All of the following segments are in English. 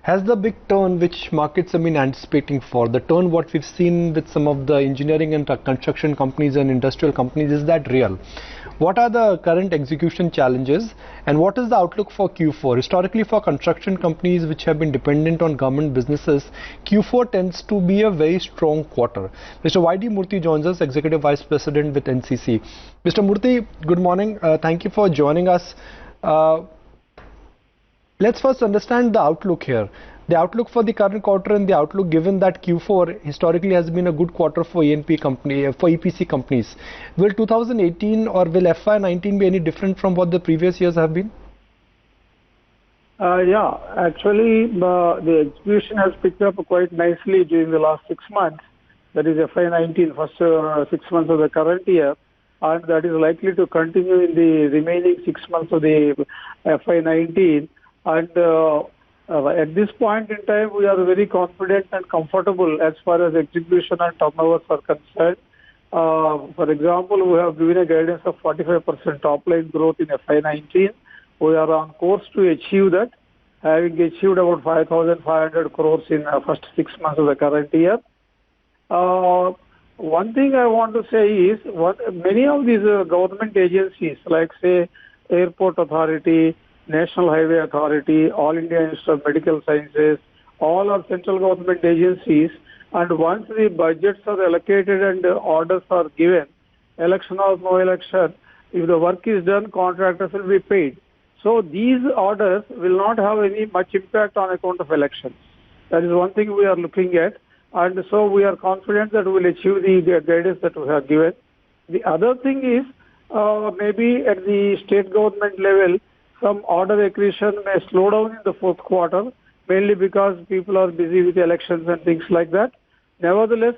Has the big turn which markets have been anticipating for, the turn what we've seen with some of the engineering and construction companies and industrial companies, is that real? What are the current execution challenges and what is the outlook for Q4? Historically, for construction companies which have been dependent on government businesses, Q4 tends to be a very strong quarter. Mr. Y.D. Murthy joins us, Executive Vice President with NCC. Mr. Murthy, good morning. Thank you for joining us. Let's first understand the outlook here. The outlook for the current quarter and the outlook given that Q4 historically has been a good quarter for EPC companies. Will 2018 or will FY19 be any different from what the previous years have been? Yeah, actually the execution has picked up quite nicely during the last 6 months. That is FY19, first 6 months of the current year, and that is likely to continue in the remaining 6 months of the FY19. And at this point in time, we are very confident and comfortable as far as execution and turnovers are concerned. For example, we have given a guidance of 45% top line growth in FY19. We are on course to achieve that, having achieved about 5,500 crores in the first 6 months of the current year. One thing I want to say is, many of these government agencies, like say Airport Authority, National Highway Authority, All India Institute of Medical Sciences, all are central government agencies, and once the budgets are allocated and orders are given, election or no election, if the work is done, contractors will be paid. So these orders will not have any much impact on account of elections. That is one thing we are looking at, and so we are confident that we will achieve the guidance that we have given. The other thing is, maybe at the state government level, some order accretion may slow down in the fourth quarter, mainly because people are busy with elections and things like that. Nevertheless,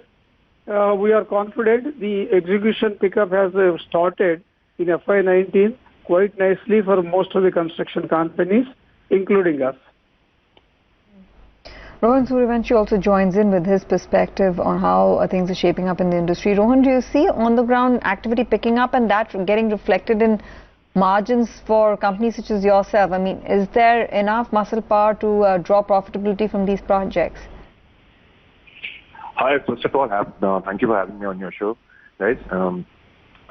we are confident the execution pickup has started in FY19 quite nicely for most of the construction companies, including us. Rohan Suryavanshi also joins in with his perspective on how things are shaping up in the industry. Rohan, do you see on the ground activity picking up and that getting reflected in margins for companies such as yourself? I mean, is there enough muscle power to draw profitability from these projects? Hi, first of all, thank you for having me on your show, guys.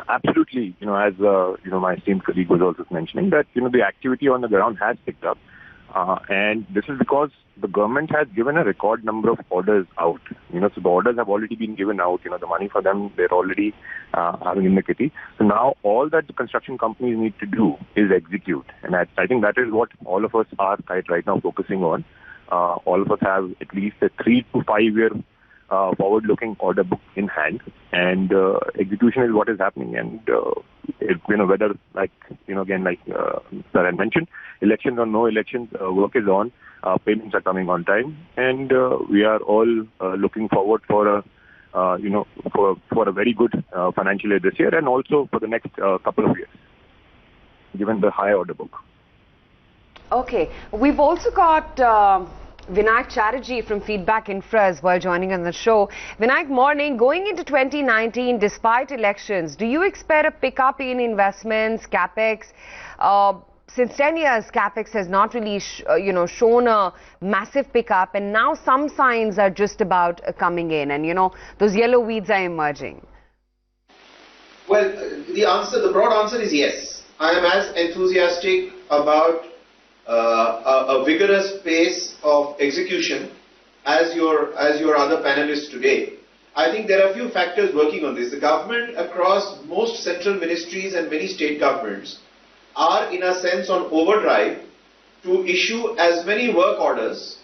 Absolutely, as my esteemed colleague was also mentioning that the activity on the ground has picked up, and this is because the government has given a record number of orders out. So the orders have already been given out. The money for them they're already having in the kitty. So now all that the construction companies need to do is execute, and I think that is what all of us are right now focusing on. All of us have at least a 3 to 5 year forward-looking order book in hand, and execution is what is happening. And whether again Sir had mentioned, elections or no elections, work is on, payments are coming on time, and we are all looking forward for a very good financial year this year, and also for the next couple of years, given the high order book. Okay, we've also got Vinayak Chatterjee from Feedback Infra as well joining on the show. Vinayak, morning. Going into 2019, despite elections, do you expect a pickup in investments, Capex? Since 10 years, Capex has not really shown a massive pickup, and now some signs are just about coming in, and those yellow weeds are emerging. Well, the broad answer is yes. I am as enthusiastic about a vigorous pace of execution as your other panelists today. I think there are a few factors working on this. The government across most central ministries and many state governments are in a sense on overdrive to issue as many work orders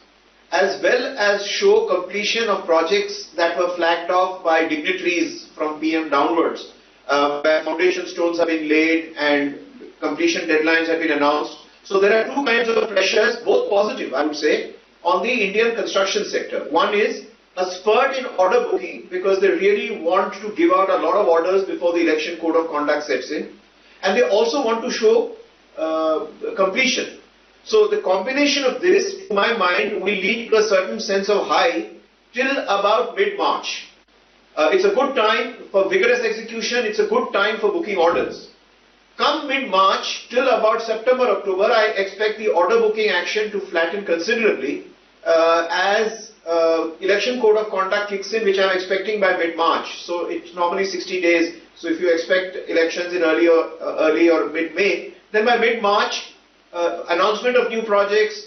as well as show completion of projects that were flagged off by dignitaries from PM downwards, where foundation stones have been laid and completion deadlines have been announced. So there are two kinds of pressures, both positive, I would say, on the Indian construction sector. One is a spurt in order booking because they really want to give out a lot of orders before the election code of conduct sets in. And they also want to show completion. So the combination of this, to my mind, will lead to a certain sense of high till about mid-March. It's a good time for vigorous execution. It's a good time for booking orders. Come mid-March till about September, October, I expect the order booking action to flatten considerably as election code of conduct kicks in, which I'm expecting by mid-March. So it's normally 60 days. So if you expect elections in early or mid-May, then by mid-March, announcement of new projects,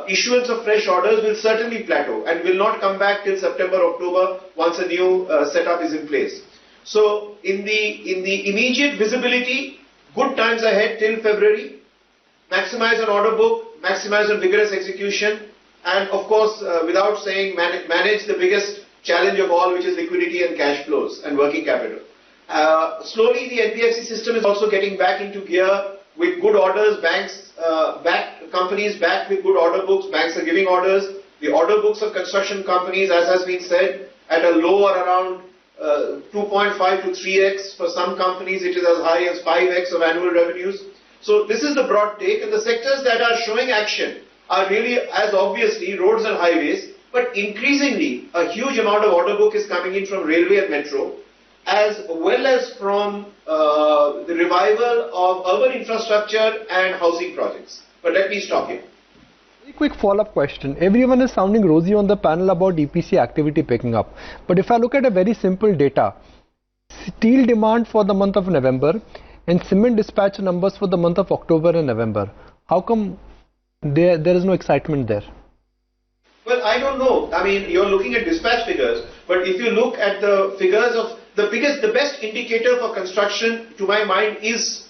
issuance of fresh orders will certainly plateau and will not come back till September, October once a new setup is in place. So in the immediate visibility, good times ahead till February, maximize on order book, maximize on vigorous execution, and of course, without saying, manage the biggest challenge of all, which is liquidity and cash flows and working capital. Slowly, the NBFC system is also getting back into gear with good orders. Banks, companies back with good order books. Banks are giving orders. The order books of construction companies, as has been said, at a low or around 2.5 to 3x. For some companies, it is as high as 5x of annual revenues. So this is the broad take, and the sectors that are showing action are really, as obviously, roads and highways, but increasingly a huge amount of order book is coming in from railway and metro, as well as from the revival of urban infrastructure and housing projects. But let me stop here. Very quick follow-up question. Everyone is sounding rosy on the panel about EPC activity picking up. But if I look at a very simple data, steel demand for the month of November and cement dispatch numbers for the month of October and November, how come there is no excitement there? Well, I don't know. I mean, you're looking at dispatch figures, but if you look at the figures of the best indicator for construction, to my mind, is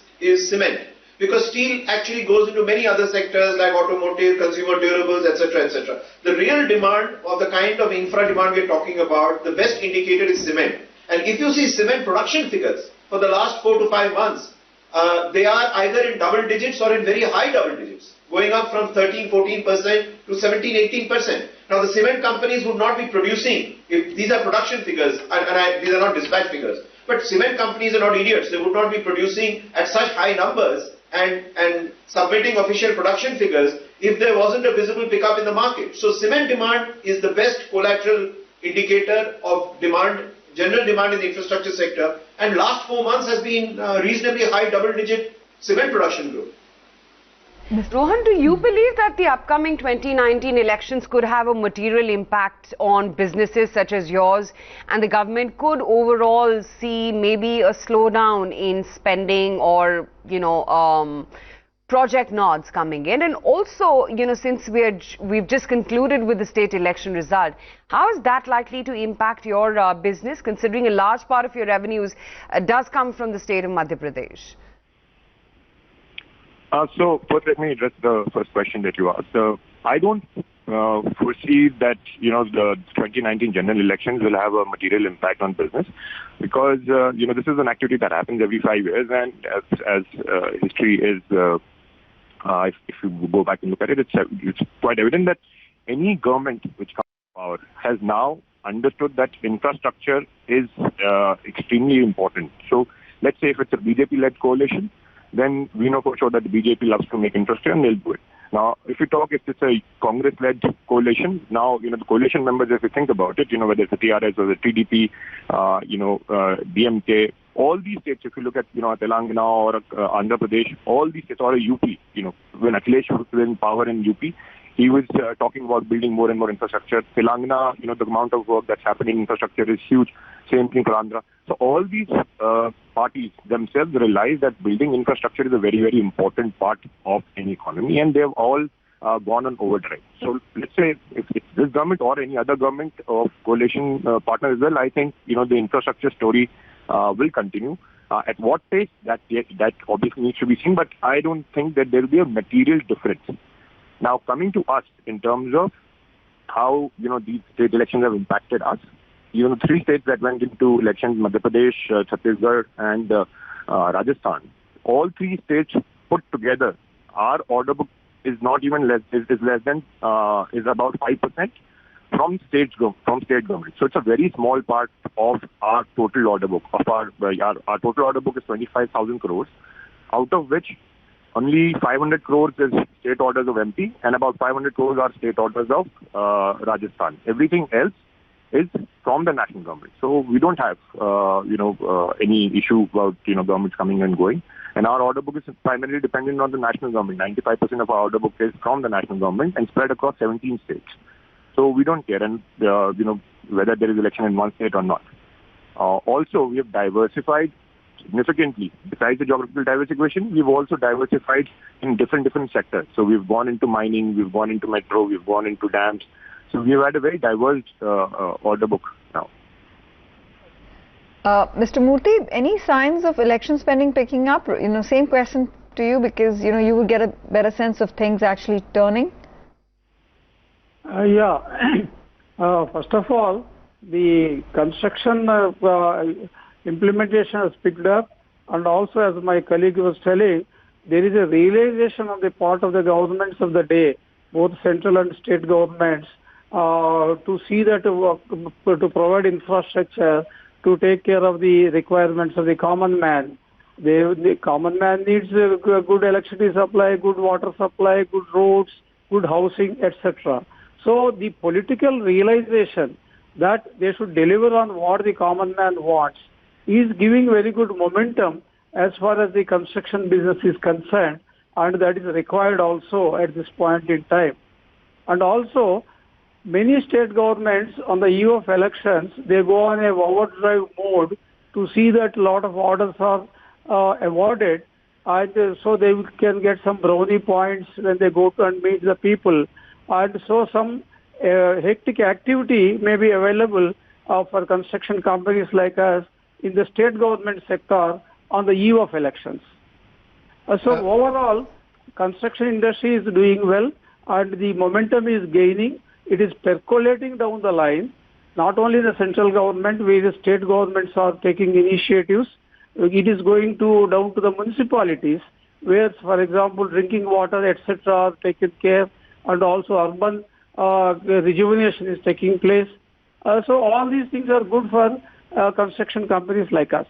cement. Because steel actually goes into many other sectors like automotive, consumer durables, etc., etc. The real demand of the kind of infra demand we're talking about, the best indicator is cement. And if you see cement production figures for the last 4 to 5 months, they are either in double digits or in very high double digits, going up from 13-14% to 17-18%. Now the cement companies would not be producing, if these are production figures, and these are not dispatch figures, but cement companies are not idiots. They would not be producing at such high numbers and submitting official production figures if there wasn't a visible pickup in the market. So cement demand is the best collateral indicator of demand, general demand in the infrastructure sector, and last 4 months has been reasonably high double-digit cement production growth. Rohan, do you believe that the upcoming 2019 elections could have a material impact on businesses such as yours, and the government could overall see maybe a slowdown in spending or, project nods coming in? And also, since we've just concluded with the state election result, how is that likely to impact your business, considering a large part of your revenues does come from the state of Madhya Pradesh? So first, let me address the first question that you asked. I don't foresee that the 2019 general elections will have a material impact on business, because this is an activity that happens every 5 years, and as history is, if you go back and look at it, it's quite evident that any government which comes to power has now understood that infrastructure is extremely important. So let's say if it's a BJP-led coalition, then we know for sure that the BJP loves to make infrastructure and they'll do it. Now, if it's a Congress-led coalition, now, the coalition members, if you think about it, whether it's the TRS or the TDP, DMK, all these states, if you look at, Telangana or Andhra Pradesh, all these states, or UP, when Akhilesh was in power in UP, he was talking about building more and more infrastructure. Telangana, the amount of work that's happening in infrastructure is huge. Same thing for Andhra. So all these parties themselves realize that building infrastructure is a very, very important part of any economy, and they've all gone on overdrive. So let's say if it's this government or any other government of coalition partner as well, I think, the infrastructure story will continue. At what pace, that obviously needs to be seen, but I don't think that there will be a material difference. Now, coming to us in terms of how, these state elections have impacted us, 3 states that went into elections, Madhya Pradesh, Chhattisgarh and Rajasthan, all 3 states put together, our order book is not even less, is about 5% from state government. So it's a very small part of our total order book. Our total order book is 25,000 crores, out of which only 500 crores is state orders of MP and about 500 crores are state orders of Rajasthan. Everything else is from the national government. So we don't have, any issue about, governments coming and going. And our order book is primarily dependent on the national government. 95% of our order book is from the national government and spread across 17 states. So we don't care, and whether there is election in one state or not. Also, we have diversified significantly. Besides the geographical diversification, we've also diversified in different sectors. So we've gone into mining, we've gone into metro, we've gone into dams. So we've had a very diverse order book now. Mr. Murthy, any signs of election spending picking up? Same question to you, because you would get a better sense of things actually turning. First of all, the construction implementation has picked up, and also, as my colleague was telling, there is a realization on the part of the governments of the day, both central and state governments, to see that to provide infrastructure to take care of the requirements of the common man. The common man needs a good electricity supply, good water supply, good roads, good housing, etc. So the political realization that they should deliver on what the common man wants is giving very good momentum as far as the construction business is concerned, and that is required also at this point in time. And also, many state governments on the eve of elections, they go on a overdrive mode to see that a lot of orders are awarded, and so they can get some brownie points when they go to and meet the people. And so some hectic activity may be available for construction companies like us in the state government sector on the eve of elections. So overall, construction industry is doing well, and the momentum is gaining. It is percolating down the line. Not only the central government, various state governments are taking initiatives. It is going down to the municipalities, where, for example, drinking water, etc., are taken care, and also urban rejuvenation is taking place. So all these things are good for construction companies like us.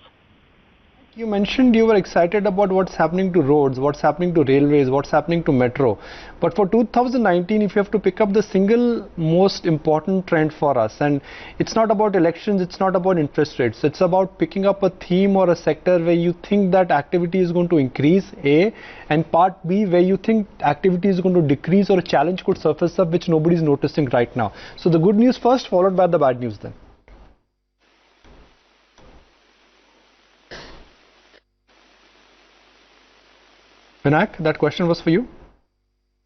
You mentioned you were excited about what's happening to roads, what's happening to railways, what's happening to metro. But for 2019, if you have to pick up the single most important trend for us, and it's not about elections, it's not about interest rates, it's about picking up a theme or a sector where you think that activity is going to increase, A, and part B, where you think activity is going to decrease or a challenge could surface up which nobody is noticing right now. So the good news first, followed by the bad news then. Vinayak, that question was for you.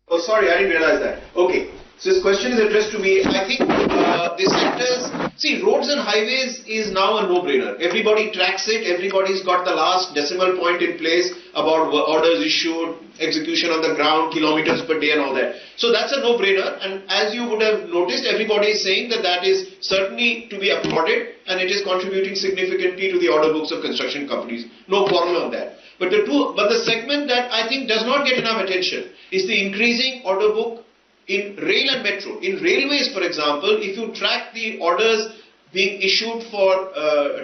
Oh, sorry, I didn't realize that. Okay, so this question is addressed to me. I think the sectors, see, roads and highways is now a no-brainer. Everybody tracks it. Everybody's got the last decimal point in place about orders issued, execution on the ground, kilometers per day and all that. So that's a no-brainer. And as you would have noticed, everybody is saying that that is certainly to be applauded, and it is contributing significantly to the order books of construction companies. No quarrel on that. But the segment that I think does not get enough attention is the increasing order book in rail and metro. In railways, for example, if you track the orders being issued for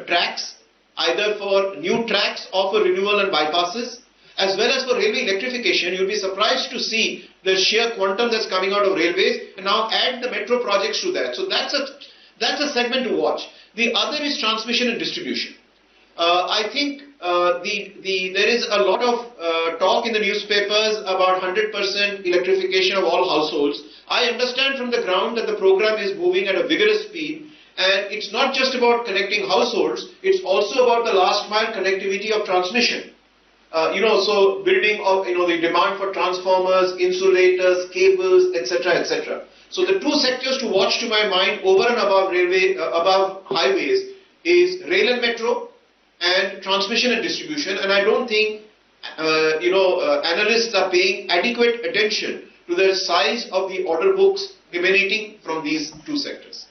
tracks, either for new tracks or for renewal and bypasses, as well as for railway electrification, you'll be surprised to see the sheer quantum that's coming out of railways, and now add the metro projects to that. So that's a segment to watch. The other is transmission and distribution. I think there is a lot of talk in the newspapers about 100% electrification of all households. I understand from the ground that the program is moving at a vigorous speed, and it's not just about connecting households, it's also about the last mile connectivity of transmission. So building of, the demand for transformers, insulators, cables, etc., etc. So the two sectors to watch to my mind over and above highways is rail and metro, and transmission and distribution, and I don't think analysts are paying adequate attention to the size of the order books emanating from these two sectors.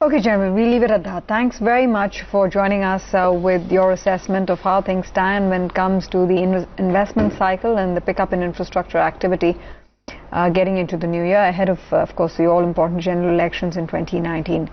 Okay, gentlemen, we leave it at that. Thanks very much for joining us with your assessment of how things stand when it comes to the investment cycle and the pickup in infrastructure activity getting into the new year ahead of course, the all-important general elections in 2019.